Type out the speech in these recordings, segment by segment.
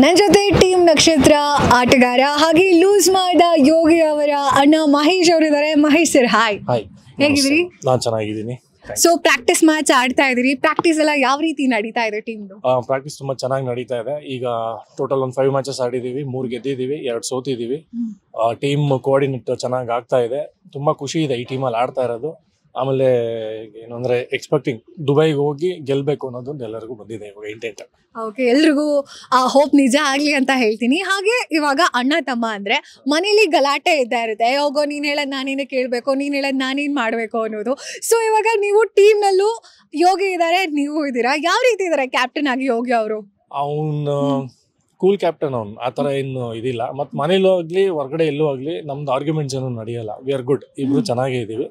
ನನ್ನ ಜೊತೆ ಟೀಮ್ ನಕ್ಷತ್ರ ಆಟಗಾರ ಹಾಗೆ ಲೂಸ್ ಮಾಡಿದ ಯೋಗಿ ಅವರ ಅಣ್ಣ ಮಹೇಶ್ ಅವರಿದ್ದಾರೆ. ಮಹೇಶ್ ಸರ್ ಹಾಯ್, ಹೇಗಿದ್ರಿ? ನಾನು ಚೆನ್ನಾಗಿದ್ದೀನಿ. ಸೊ ಪ್ರಾಕ್ಟೀಸ್ ಮ್ಯಾಚ್ ಆಡ್ತಾ ಇದ್ರಿ, ಪ್ರಾಕ್ಟೀಸ್ ಎಲ್ಲ ಯಾವ ರೀತಿ ನಡೀತಾ ಇದೆ ಟೀಮ್ದು? ಪ್ರಾಕ್ಟೀಸ್ ತುಂಬಾ ಚೆನ್ನಾಗಿ ನಡೀತಾ ಇದೆ. ಈಗ ಟೋಟಲ್ ಒಂದು 5 ಮ್ಯಾಚಸ್ ಆಡಿದೀವಿ, 3 ಗೆದ್ದಿದ್ದೀವಿ, 2 ಸೋತಿದ್ದೀವಿ. ಟೀಮ್ ಕೋಆರ್ಡಿನೇಟ್ ಚೆನ್ನಾಗಿ ಆಗ್ತಾ ಇದೆ. ತುಂಬಾ ಖುಷಿ ಇದೆ ಈ ಟೀಮಲ್ಲಿ ಆಡ್ತಾ ಇರೋದು. ಆಮೇಲೆ ಏನಂದ್ರೆ ಎಕ್ಸ್ಪೆಕ್ಟಿಂಗ್ ದುಬೈಗೆ ಹೋಗಿ ಗೆಲ್ಬೇಕು ಅನ್ನೋದೊಂದು ಎಲ್ಲರಿಗೂ ಬಂದಿದೆ ಇವಾಗ ಇಂಟೆಂಟ್. ಓಕೆ, ಎಲ್ರಿಗೂ ಆ ಹೋಪ್ ನಿಜ ಆಗ್ಲಿ ಅಂತ ಹೇಳ್ತೀನಿ. ಹಾಗೆ ಇವಾಗ ಅಣ್ಣ ತಮ್ಮ ಅಂದ್ರೆ ಮನೇಲಿ ಗಲಾಟೆ ಇದ್ದೇ ಇರುತ್ತೆ. ಹೋಗೋ ನೀನ್ ಹೇಳೋದ್ ನಾನೇನೇ ಕೇಳ್ಬೇಕು, ನೀನ್ ಹೇಳೋದ್ ನಾನೇನ್ ಮಾಡ್ಬೇಕು ಅನ್ನೋದು. ಸೊ ಇವಾಗ ನೀವು ಟೀಮ್ ನಲ್ಲೂ ಯೋಗಿ ಇದಾರೆ, ನೀವು ಇದ್ದೀರಾ. ಯಾವ ರೀತಿ ಇದಾರೆ ಕ್ಯಾಪ್ಟನ್ ಆಗಿ ಯೋಗಿ ಅವರು? ಅವನು ಕೂಲ್ ಕ್ಯಾಪ್ಟನ್, ಅವ್ನು ಆ ಥರ ಏನು ಇದಿಲ್ಲ. ಮತ್ತು ಮನೇಲೂ ಆಗಲಿ ಹೊರಗಡೆ ಎಲ್ಲೂ ಆಗಲಿ ನಮ್ದು ಆರ್ಗ್ಯುಮೆಂಟ್ಸ್ ಏನು ನಡೆಯಲ್ಲ. ವಿ ಆರ್ ಗುಡ್, ಇಬ್ರು ಚೆನ್ನಾಗೇ ಇದ್ದೀವಿ.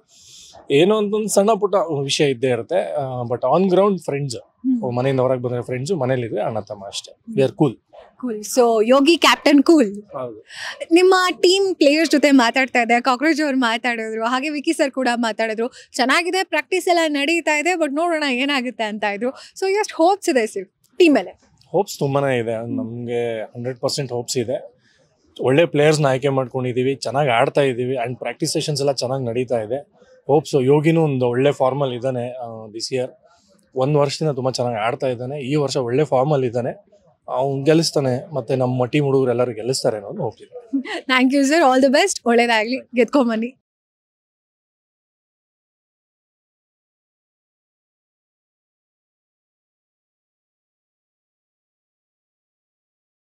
ಏನೋ ಒಂದೊಂದು ಸಣ್ಣ ಪುಟ್ಟ ವಿಷಯ ಇದ್ದೇ ಇರುತ್ತೆ. ಬಟ್ ಆನ್ ಗ್ರೌಂಡ್ ಫ್ರೆಂಡ್ಸ್, ಮನೆಯಿಂದ ಹೊರಗೆ ಬಂದ್ರೆ ಫ್ರೆಂಡ್ಸು, ಮನೇಲಿದ್ರೆ ಅಣ್ಣ ತಮ್ಮ ಅಷ್ಟೇ. We are cool. So Yogi captain cool. ನಿಮ್ಮ ಟೀಮ್ ಪ್ಲೇಯರ್ಸ್ ಜೊತೆ ಮಾತಾಡ್ತಾ ಇದೆ, ಕಾಕ್ರೋಚ್ ಅವ್ರು ಮಾತಾಡಿದ್ರು, ಹಾಗೆ ವಿಕಿ ಸರ್ ಕೂಡ ಮಾತಾಡಿದ್ರು. ಚೆನ್ನಾಗಿದೆ, ಪ್ರಾಕ್ಟೀಸ್ ಎಲ್ಲ ನಡೀತಾ ಇದೆ, ಬಟ್ ನೋಡೋಣ ಏನಾಗುತ್ತೆ ಅಂತ ಇದ್ರು. ಸೊ ಎಷ್ಟು ಹೋಪ್ಸ್ ಇದೆ ಸರ್ ಟೀಮ್ ಮೇಲೆ? ಹೋಪ್ಸ್ ತುಂಬಾನೇ ಇದೆ. ನಮಗೆ 100% ಹೋಪ್ಸ್ ಇದೆ. ಒಳ್ಳೆ ಪ್ಲೇಯರ್ಸ್ನ ಆಯ್ಕೆ ಮಾಡ್ಕೊಂಡಿದ್ದೀವಿ, ಚೆನ್ನಾಗಿ ಆಡ್ತಾ ಇದ್ದೀವಿ. ಆ್ಯಂಡ್ ಪ್ರಾಕ್ಟೀಸ್ ಸೆಷನ್ಸ್ ಎಲ್ಲ ಚೆನ್ನಾಗಿ ನಡೀತಾ ಇದೆ. ಹೋಪ್ಸ್. ಯೋಗಿನೂ ಒಂದು ಒಳ್ಳೆ ಫಾರ್ಮಲ್ಲಿ ಇದ್ದಾನೆ ದಿಸ್ ಇಯರ್. 1 ವರ್ಷದಿಂದ ತುಂಬ ಚೆನ್ನಾಗಿ ಆಡ್ತಾ ಇದ್ದಾನೆ. ಈ ವರ್ಷ ಒಳ್ಳೆ ಫಾರ್ಮಲ್ಲಿ ಇದ್ದಾನೆ. ಅವ್ನು ಗೆಲ್ಲಿಸ್ತಾನೆ, ಮತ್ತು ನಮ್ಮ ಟೀಮ್ ಹುಡುಗರು ಎಲ್ಲರೂ ಗೆಲ್ಲಿಸ್ತಾರೆ ಅನ್ನೋದು ಹೋಗ್ತಿದೆ. Thank you sir, all the best, ಒಳ್ಳೇದಾಗಲಿ, ಗೆದ್ಕೊಂಬನ್ನಿ.